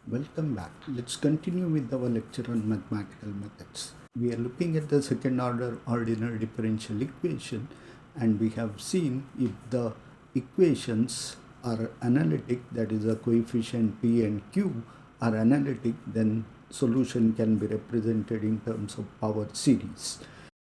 Welcome back. Let's continue with our lecture on mathematical methods. We are looking at the second order ordinary differential equation, and we have seen if the equations are analytic, that is a coefficient p and q are analytic, then solution can be represented in terms of power series.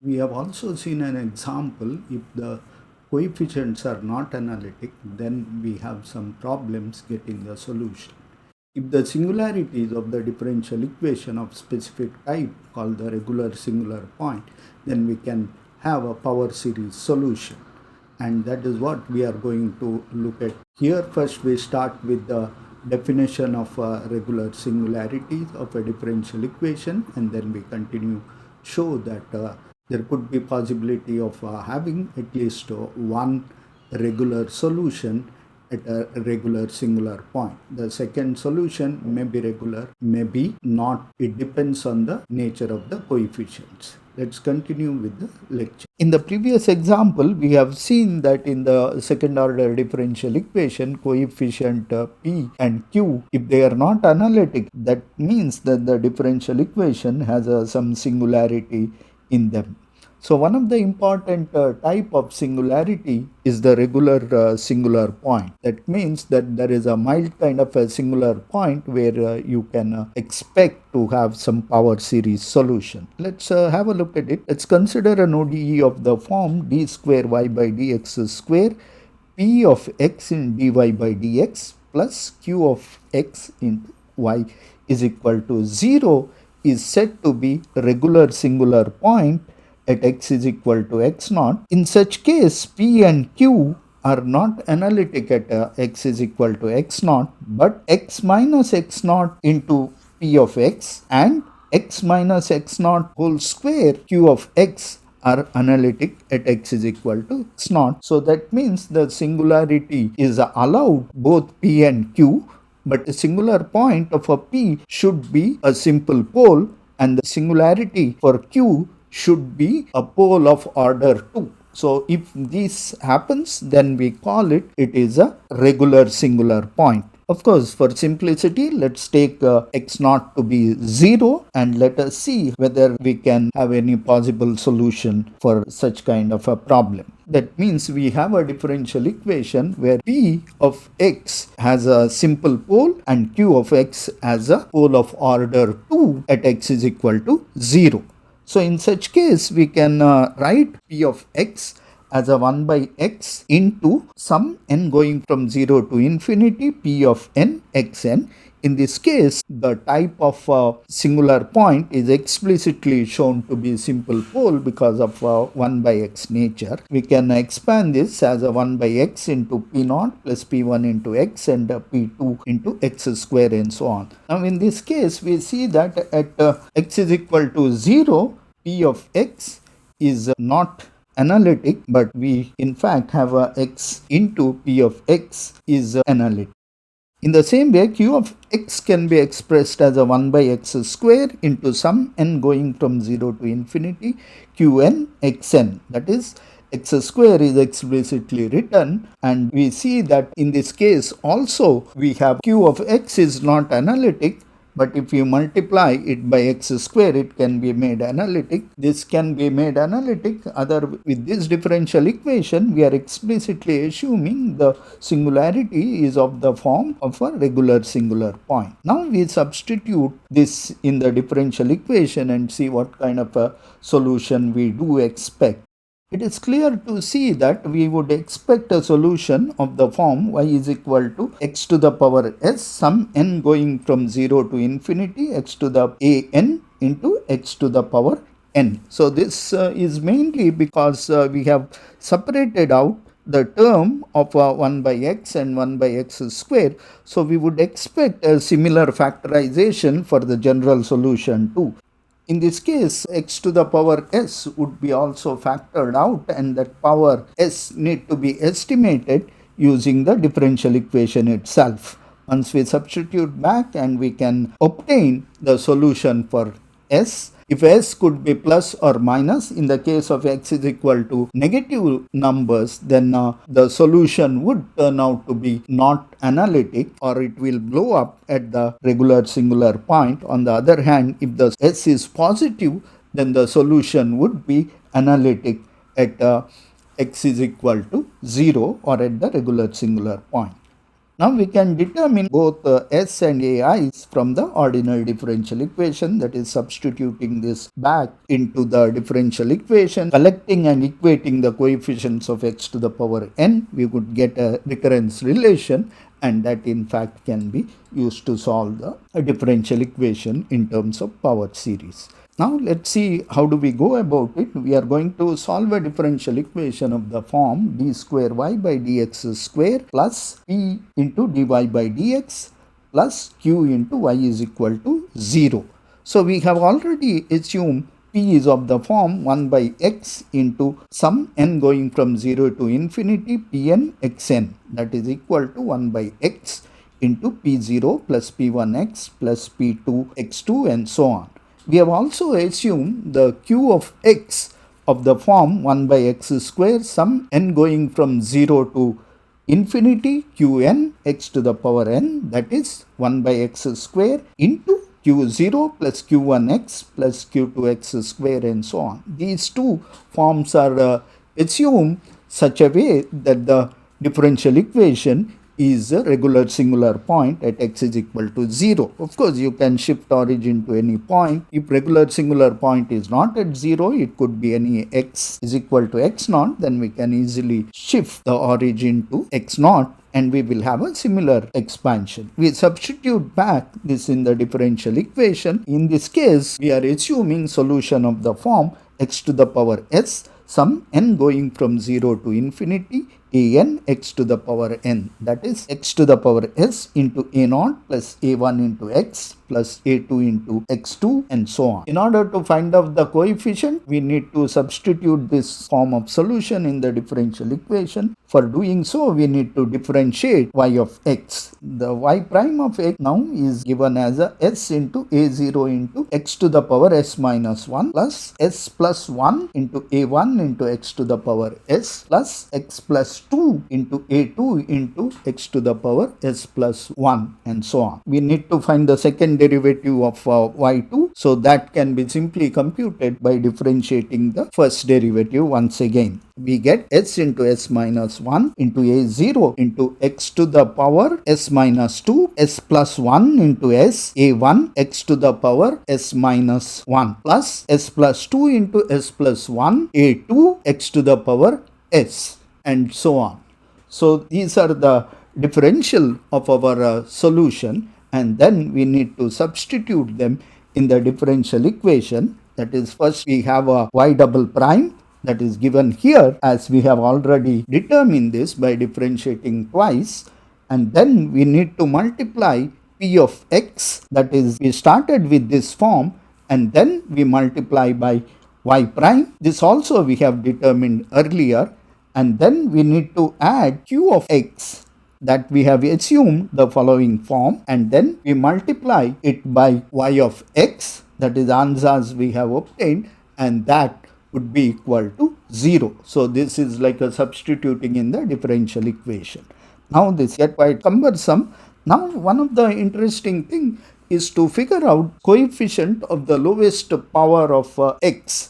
We have also seen an example if the coefficients are not analytic, then we have some problems getting the solution. If the singularities of the differential equation of specific type called the regular singular point, then we can have a power series solution. And that is what we are going to look at here. First, we start with the definition of regular singularities of a differential equation, and then we continue show that there could be possibility of having at least one regular solution at a regular singular point. The second solution may be regular, may be not. It depends on the nature of the coefficients. Let's continue with the lecture. In the previous example, we have seen that in the second order differential equation, coefficient p and q, if they are not analytic, that means that the differential equation has some singularity in them. So one of the important type of singularity is the regular singular point. That means that there is a mild kind of a singular point where you can expect to have some power series solution. Let's have a look at it. Let's consider an ODE of the form d square y by dx square p of x in dy by dx plus q of x into y is equal to 0 is said to be regular singular point at x is equal to x naught. In such case, p and q are not analytic at x is equal to x naught, but x minus x naught into p of x and x minus x naught whole square q of x are analytic at x is equal to x naught. So that means the singularity is allowed both p and q, but the singular point of a p should be a simple pole and the singularity for q should be a pole of order 2. So if this happens, then we call it is a regular singular point. Of course, for simplicity, let's take x naught to be 0 and let us see whether we can have any possible solution for such kind of a problem. That means we have a differential equation where p of x has a simple pole and q of x has a pole of order 2 at x is equal to 0. So in such case, we can write p of x as a 1 by x into some n going from 0 to infinity p of n xn. In this case, the type of singular point is explicitly shown to be simple pole because of 1 by x nature. We can expand this as a 1 by x into p naught plus p1 into x and p2 into x square and so on. Now in this case, we see that at x is equal to 0, p of x is not analytic, but we in fact have a x into p of x is analytic. In the same way, q of x can be expressed as a 1 by x square into some n going from 0 to infinity qn xn. That is, x square is explicitly written, and we see that in this case also we have q of x is not analytic, but if you multiply it by x square, it can be made analytic. This can be made analytic. With this differential equation, we are explicitly assuming the singularity is of the form of a regular singular point. Now we substitute this in the differential equation and see what kind of a solution we do expect. It is clear to see that we would expect a solution of the form y is equal to x to the power s some n going from 0 to infinity x to the a n into x to the power n. So this is mainly because we have separated out the term of 1 by x and 1 by x square. So we would expect a similar factorization for the general solution too. In this case, x to the power s would be also factored out, and that power s need to be estimated using the differential equation itself. Once we substitute back and we can obtain the solution for s, if s could be plus or minus. In the case of x is equal to negative numbers, then the solution would turn out to be not analytic, or it will blow up at the regular singular point. On the other hand, if the s is positive, then the solution would be analytic at x is equal to 0 or at the regular singular point. Now we can determine both s and ai's from the ordinary differential equation, that is substituting this back into the differential equation, collecting and equating the coefficients of x to the power n. We could get a recurrence relation, and that in fact can be used to solve the differential equation in terms of power series. Now let's see how do we go about it. We are going to solve a differential equation of the form d square y by dx square plus p into dy by dx plus q into y is equal to 0. So we have already assumed p is of the form 1 by x into some n going from 0 to infinity pn xn, that is equal to 1 by x into p0 plus p1x plus p2x2 and so on. We have also assumed the q of x of the form 1 by x square some n going from 0 to infinity qn x to the power n, that is 1 by x square into q0 plus q1x plus q2x square and so on. These two forms are assumed such a way that the differential equation is a regular singular point at x is equal to 0. Of course, you can shift origin to any point. If regular singular point is not at 0, it could be any x is equal to x naught, then we can easily shift the origin to x naught and we will have a similar expansion. We substitute back this in the differential equation. In this case, we are assuming solution of the form x to the power s some n going from 0 to infinity an x to the power n, that is x to the power s into a naught plus a1 into x plus a2 into x2 and so on. In order to find out the coefficient, we need to substitute this form of solution in the differential equation. For doing so, we need to differentiate y of x. The y prime of x now is given as a s into a0 into x to the power s minus 1 plus s plus 1 into a1 into x to the power s plus x plus 2 into a2 into x to the power s plus 1 and so on. We need to find the second derivative of y2, so that can be simply computed by differentiating the first derivative once again. We get s into s minus 1 into a0 into x to the power s minus 2 s plus 1 into s a1 x to the power s minus 1 plus s plus 2 into s plus 1 a2 x to the power s and so on. So these are the differential of our solution, and then we need to substitute them in the differential equation. That is, first we have a y double prime that is given here, as we have already determined this by differentiating twice, and then we need to multiply p of x, that is, we started with this form and then we multiply by y prime. This also we have determined earlier, and then we need to add q of x, that we have assumed the following form, and then we multiply it by y of x, that is answers we have obtained, and that would be equal to 0. So this is like a substituting in the differential equation. Now this gets quite cumbersome. Now one of the interesting thing is to figure out coefficient of the lowest power of x,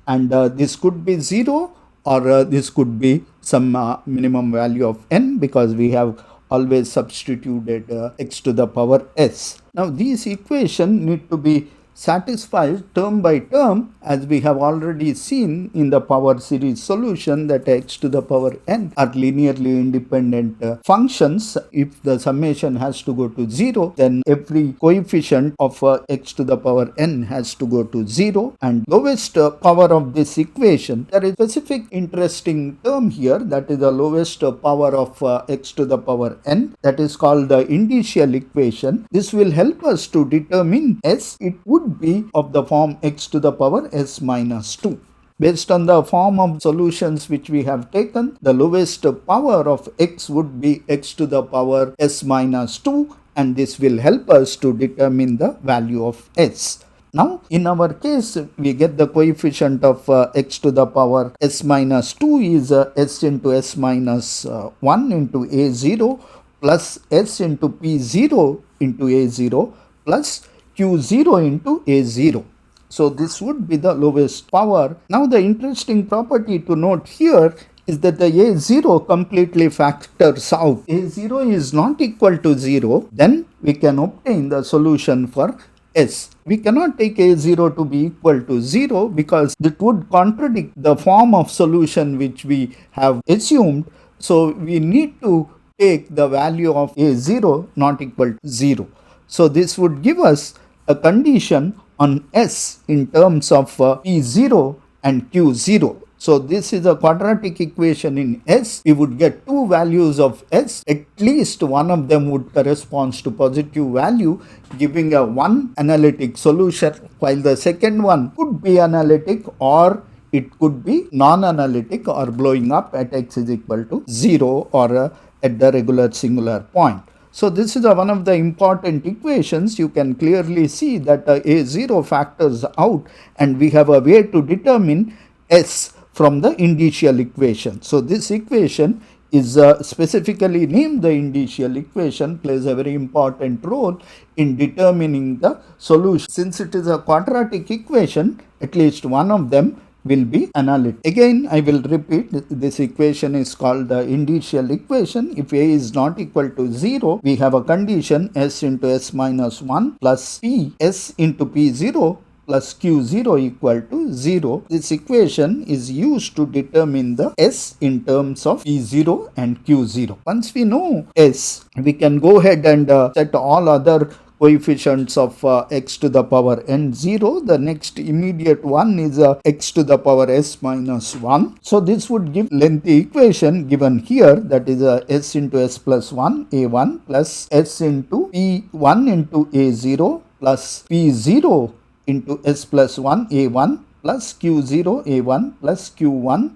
and this could be 0 or this could be some minimum value of n, because we have always substituted x to the power s. Now these equations need to be satisfied term by term, as we have already seen in the power series solution that x to the power n are linearly independent functions. If the summation has to go to 0, then every coefficient of x to the power n has to go to 0, and lowest power of this equation, there is a specific interesting term here, that is the lowest power of x to the power n, that is called the indicial equation. This will help us to determine s. It would be of the form x to the power s minus 2. Based on the form of solutions which we have taken, the lowest power of x would be x to the power s minus 2, and this will help us to determine the value of s. Now in our case we get the coefficient of x to the power s minus 2 is s into s minus 1 into a0 plus s into p0 into a0 plus q0 into a0. So this would be the lowest power. Now the interesting property to note here is that the a0 completely factors out. a0 is not equal to 0, then we can obtain the solution for s. We cannot take a0 to be equal to 0 because it would contradict the form of solution which we have assumed. So we need to take the value of a0 not equal to 0. So this would give us a condition on s in terms of p0 and q0. So this is a quadratic equation in S. We would get two values of S. At least one of them would correspond to positive value, giving a one analytic solution, while the second one could be analytic or it could be non-analytic or blowing up at x is equal to 0 or at the regular singular point. So this is one of the important equations. You can clearly see that a0 factors out and we have a way to determine S from the indicial equation. So this equation is specifically named the indicial equation, plays a very important role in determining the solution. Since it is a quadratic equation, at least one of them will be analytic. Again, I will repeat, this equation is called the indicial equation. If a is not equal to 0, we have a condition s into s minus 1 plus p s into p0 plus q0 equal to 0. This equation is used to determine the s in terms of p0 and q0. Once we know s, we can go ahead and set all other coefficients of x to the power n0. The next immediate one is x to the power s minus 1. So this would give lengthy equation given here, that is s into s plus 1 a1 plus s into p1 into a0 plus p0 into s plus 1 a1 plus q0 a1 plus q1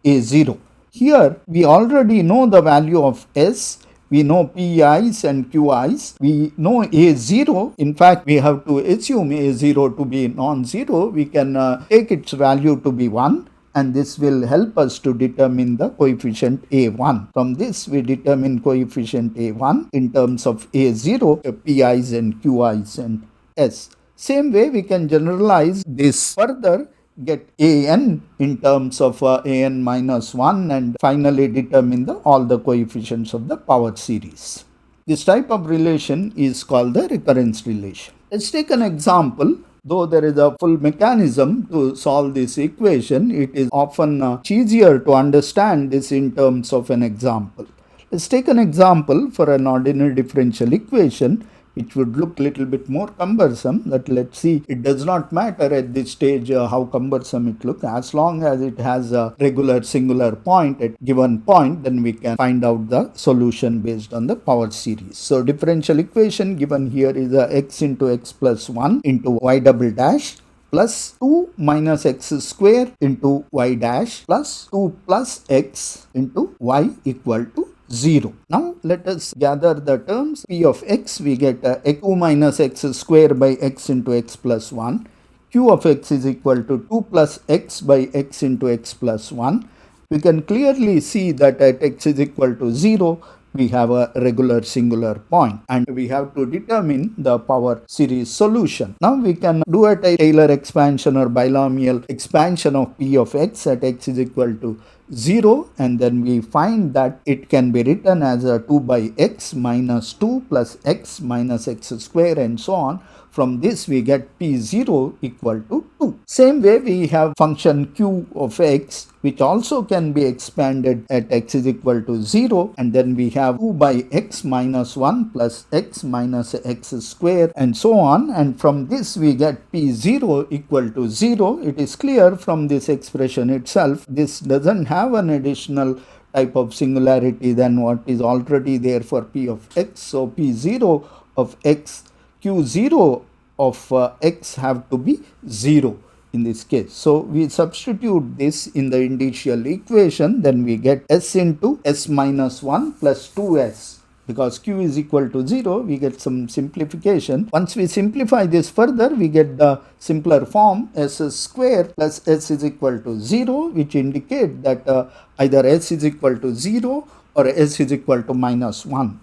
a0. Here we already know the value of s. We know pi's and qi's. We know a0. In fact, we have to assume a0 to be non-zero. We can take its value to be 1. And this will help us to determine the coefficient a1. From this, we determine coefficient a1 in terms of a0, pi's and qi's and s. Same way, we can generalize this further, get an in terms of an minus 1 and finally determine all the coefficients of the power series. This type of relation is called the recurrence relation. Let's take an example. Though there is a full mechanism to solve this equation, it is often easier to understand this in terms of an example. Let's take an example for an ordinary differential equation, which would look a little bit more cumbersome. But let's see, it does not matter at this stage how cumbersome it looks. As long as it has a regular singular point at given point, then we can find out the solution based on the power series. So differential equation given here is x into x plus 1 into y double dash plus 2 minus x square into y dash plus 2 plus x into y equal to 0. Now let us gather the terms. P of x, we get q minus x square by x into x plus 1. Q of x is equal to 2 plus x by x into x plus 1. We can clearly see that at x is equal to 0, we have a regular singular point and we have to determine the power series solution. Now we can do a Taylor expansion or binomial expansion of p of x at x is equal to 0, and then we find that it can be written as a 2 by x minus 2 plus x minus x square and so on. From this we get p0 equal to 2. Same way we have function q of x, which also can be expanded at x is equal to 0, and then we have 2 by x minus 1 plus x minus x square and so on, and from this we get p0 equal to 0. It is clear from this expression itself, this doesn't have an additional type of singularity than what is already there for p of x. So p0 of x, q0 of x have to be 0 in this case. So we substitute this in the indicial equation, then we get s into s minus 1 plus 2s because q is equal to 0, we get some simplification. Once we simplify this further, we get the simpler form s square plus s is equal to 0, which indicate that either s is equal to 0 or s is equal to minus 1.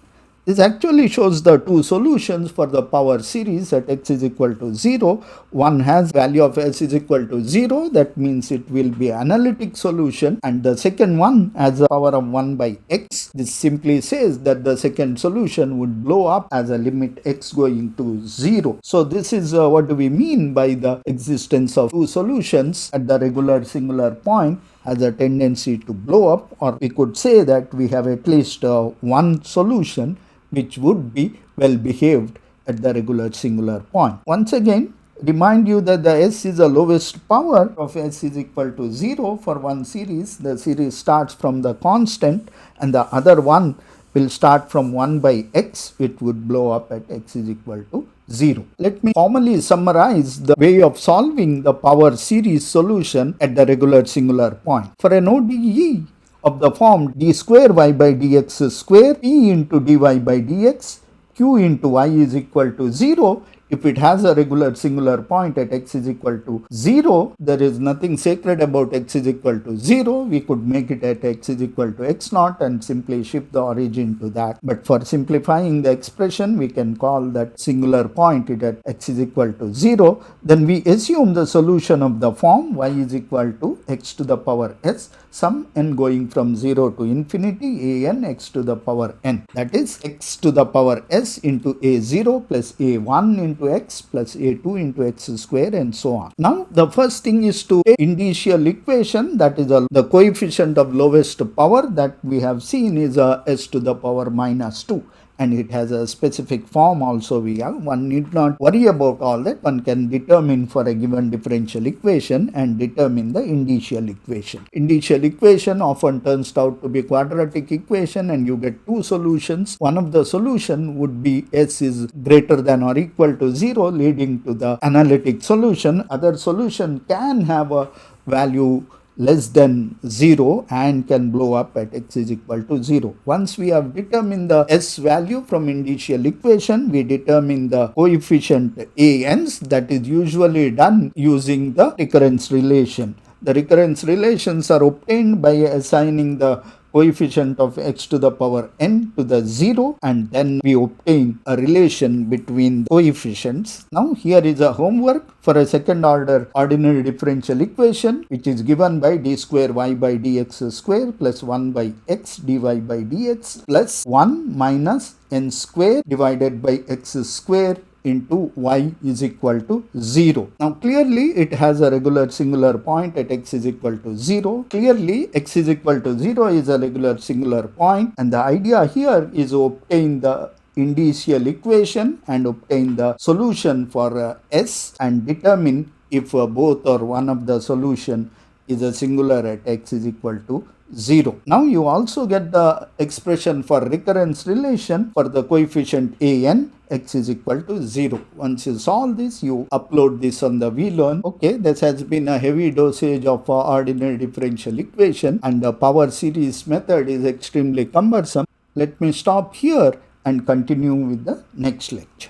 This actually shows the two solutions for the power series at x is equal to 0. One has value of s is equal to 0, that means it will be analytic solution, and the second one has a power of 1 by x. This simply says that the second solution would blow up as a limit x going to 0. So this is what do we mean by the existence of two solutions at the regular singular point has a tendency to blow up, or we could say that we have at least one solution which would be well behaved at the regular singular point. Once again, remind you that the s is the lowest power of s is equal to 0 for one series. The series starts from the constant, and the other one will start from 1 by x, which would blow up at x is equal to 0. Let me formally summarize the way of solving the power series solution at the regular singular point. For an ODE of the form d square y by dx square p into dy by dx, q into y is equal to 0. If it has a regular singular point at x is equal to 0, there is nothing sacred about x is equal to 0. We could make it at x is equal to x naught and simply shift the origin to that. But for simplifying the expression, we can call that singular point it at x is equal to 0. Then we assume the solution of the form y is equal to x to the power s, sum n going from 0 to infinity, a n x to the power n. That is x to the power s into a0 plus a1 into x plus a2 into x square and so on. Now the first thing is to take initial equation, that is the coefficient of lowest power that we have seen is s to the power minus 2. And it has a specific form also we have. One need not worry about all that. One can determine for a given differential equation and determine the indicial equation. Indicial equation often turns out to be quadratic equation, and you get two solutions. One of the solution would be s is greater than or equal to 0, leading to the analytic solution. Other solution can have a value less than 0 and can blow up at x is equal to 0. Once we have determined the s value from initial equation, we determine the coefficient ans. That is usually done using the recurrence relation. The recurrence relations are obtained by assigning the coefficient of x to the power n to the 0, and then we obtain a relation between coefficients. Now here is a homework for a second order ordinary differential equation, which is given by d square y by dx square plus 1 by x dy by dx plus 1 minus n square divided by x square into y is equal to 0. Now clearly it has a regular singular point at x is equal to 0. Clearly x is equal to 0 is a regular singular point, and the idea here is to obtain the indicial equation and obtain the solution for s and determine if both or one of the solution is a singular at x is equal to 0. Now you also get the expression for recurrence relation for the coefficient an, x is equal to 0. Once you solve this, you upload this on the VLearn. Okay, this has been a heavy dosage of ordinary differential equation, and the power series method is extremely cumbersome. Let me stop here and continue with the next lecture.